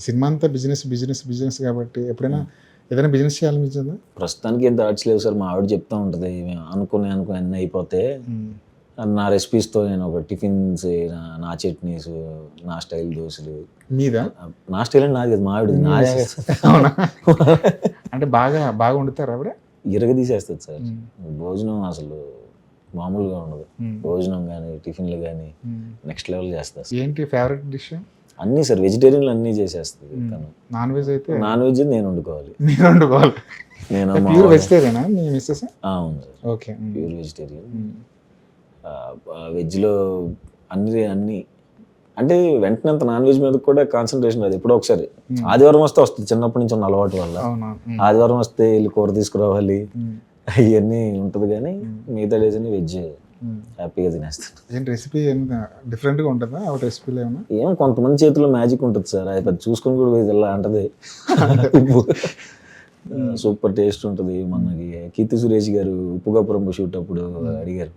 Cinema అంతా business business business కాబట్టి ఎప్పుడైనా ఏదైనా బిజినెస్ చేయాలనిపించిందా? ప్రస్తుతానికి ఏం థాట్స్ లేవు సార్. మా ఆవిడ చెప్తా ఉంటుంది, అనుకుని అన్నీ అయిపోతే నా రెసిపీస్తో నేను ఒక టిఫిన్స్, నా చట్నీస్, నా స్టైల్ దోశలు. మీద నా స్టైల్ అంటే నాది కదా, మా ఆవిడ. అవునా? అంటే బాగా బాగా వండుతారు ఆవిడ? ఇరగదీసేస్తుంది సార్. భోజనం అసలు మామూలుగా ఉండదు. భోజనం కానీ టిఫిన్లు కానీ నెక్స్ట్ లెవెల్ చేస్తారు. ఏంటి ఫేవరెట్ డిష్? అన్నీ సార్, వెజిటేరియన్లు అన్నీ చేసేస్తుంది తను. నాన్ వెజ్ అయితే? నాన్ వెజ్ నేను వండుకోవాలి. మీరు వండుకోవాలి? నేను ప్యూర్ వెజిటేరియనా మీ మిస్సెస్? అవును సార్, ఓకే. Pure vegetarian. వెజ్లో అన్నీ అంటే వెంటనే అంత నాన్ వెజ్ మీద కూడా కాన్సన్ట్రేషన్ అది. ఎప్పుడో ఒకసారి ఆదివారం వస్తే వస్తుంది, చిన్నప్పటి నుంచి ఉన్న అలవాటు వల్ల. ఆదివారం వస్తే వెళ్ళి కూర తీసుకురావాలి అవన్నీ ఉంటుంది, కానీ మిగతా డేస్ అన్ని వెజ్ హ్యాపీగా తినేస్తాను. ఏంటి రెసిపీ ఏమైనా డిఫరెంట్గా ఉంటుందా ఆవిడ రెసిపీలో? ఏమన్నా ఏమో కొంతమంది చేతిలో మ్యాజిక్ ఉంటుంది సార్, అది పెద్ద చూసుకొని కూడా ఇలా అంటది. సూపర్ టేస్ట్ ఉంటుంది. మనకి కీర్తి సురేష్ గారు ఉప్పుగాపురం షూట్ అప్పుడు అడిగారు,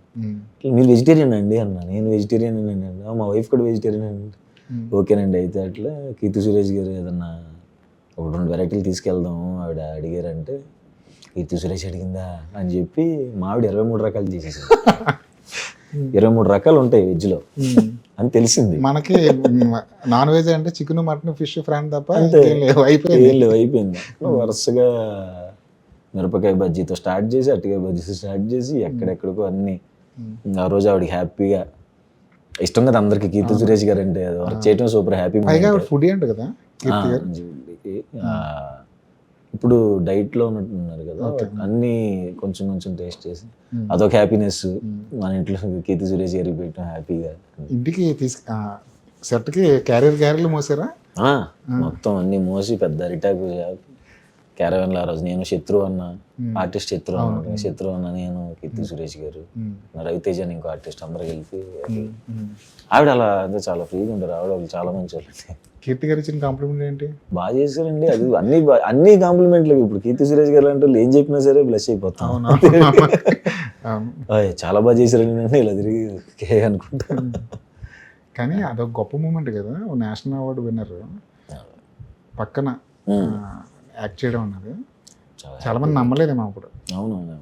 మీరు వెజిటేరియన్ అండి అన్న. నేను వెజిటేరియన్ అండి, మా వైఫ్ కూడా వెజిటేరియన్ అండి. ఓకేనండి అయితే అట్లా కీర్తి సురేష్ గారు ఏదన్నా ఒక 2 వెరైటీలు తీసుకెళ్దాం ఆవిడ అడిగారంటే, కీర్తి సురేష్ అడిగిందా అని చెప్పి మా ఆవిడ 23 రకాలు చేసేసారు. 23 రకాలు ఉంటాయి వెజ్లో అని తెలిసింది మనకి. నాన్ వెజ్ అంటే చికెన్, మటన్, ఫిష్, ఫ్రాన్ తప్ప ఏం లేవు, అయిపోయింది. వరుసగా మిరపకాయ బజ్జీతో స్టార్ట్ చేసి, అరటికాయ బజ్జీతో స్టార్ట్ చేసి, ఎక్కడెక్కడికో అన్ని. ఆ రోజు ఆవిడకి హ్యాపీగా ఇష్టం కదా అందరికి కీర్తి సురేష్ గారు అంటే, వర్క్ చేయడం సూపర్ హ్యాపీ. ఫుడ్ ఏంటి కదా ఇప్పుడు డైట్ లో ఉన్నట్టున్నారు కదా, అన్ని కొంచెం కొంచెం టేస్ట్ చేసి అదొక హ్యాపీనెస్. మన ఇంట్లో కీర్తి సురేష్ గారికి పెట్టడం హ్యాపీగా. ఇంటికి సెట్కి క్యారియర్లు మోసారా? మొత్తం అన్ని మోసి పెద్ద అరిటాకు క్యారవెన్ ఆ రోజు నేను శత్రు అన్న ఆర్టిస్ట్, శత్రు అన్న నేను, కీర్తి సురేష్ గారు, రవితేజ అని ఇంకో ఆర్టిస్ట్, అందరూ కలిపి. ఆవిడ అలా అంటే చాలా ఫ్రీగా ఉంటారు. ఆవిడ చాలా మంచి వాళ్ళు. కీర్తి గారు ఇచ్చిన కాంప్లిమెంట్ ఏంటి? బాగా చేశారండి. అది అన్ని కాంప్లిమెంట్లు. ఇప్పుడు కీర్తి సురేష్ గారు అంటే ఏం చెప్పినా సరే బ్లెస్ అయిపోతాం. చాలా బాగా చేశారండి ఇలా తిరిగి అనుకుంటా. కానీ అదొక గొప్ప మూమెంట్ కదా, నేషనల్ అవార్డు విన్నర్ పక్కన యాక్ట్ చేయడం అన్నది. చాలా మంది నమ్మలేదేమో అప్పుడు. అవునవును.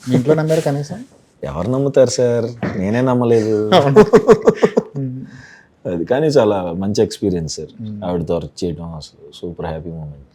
మీ ఇంట్లో నమ్మారు కనీసం? ఎవరు నమ్ముతారు సార్, నేనే నమ్మలేదు. అది కానీ చాలా మంచి ఎక్స్పీరియన్స్ సార్, ఆవిడతో వర్క్ చేయడం అసలు సూపర్ హ్యాపీ మూమెంట్.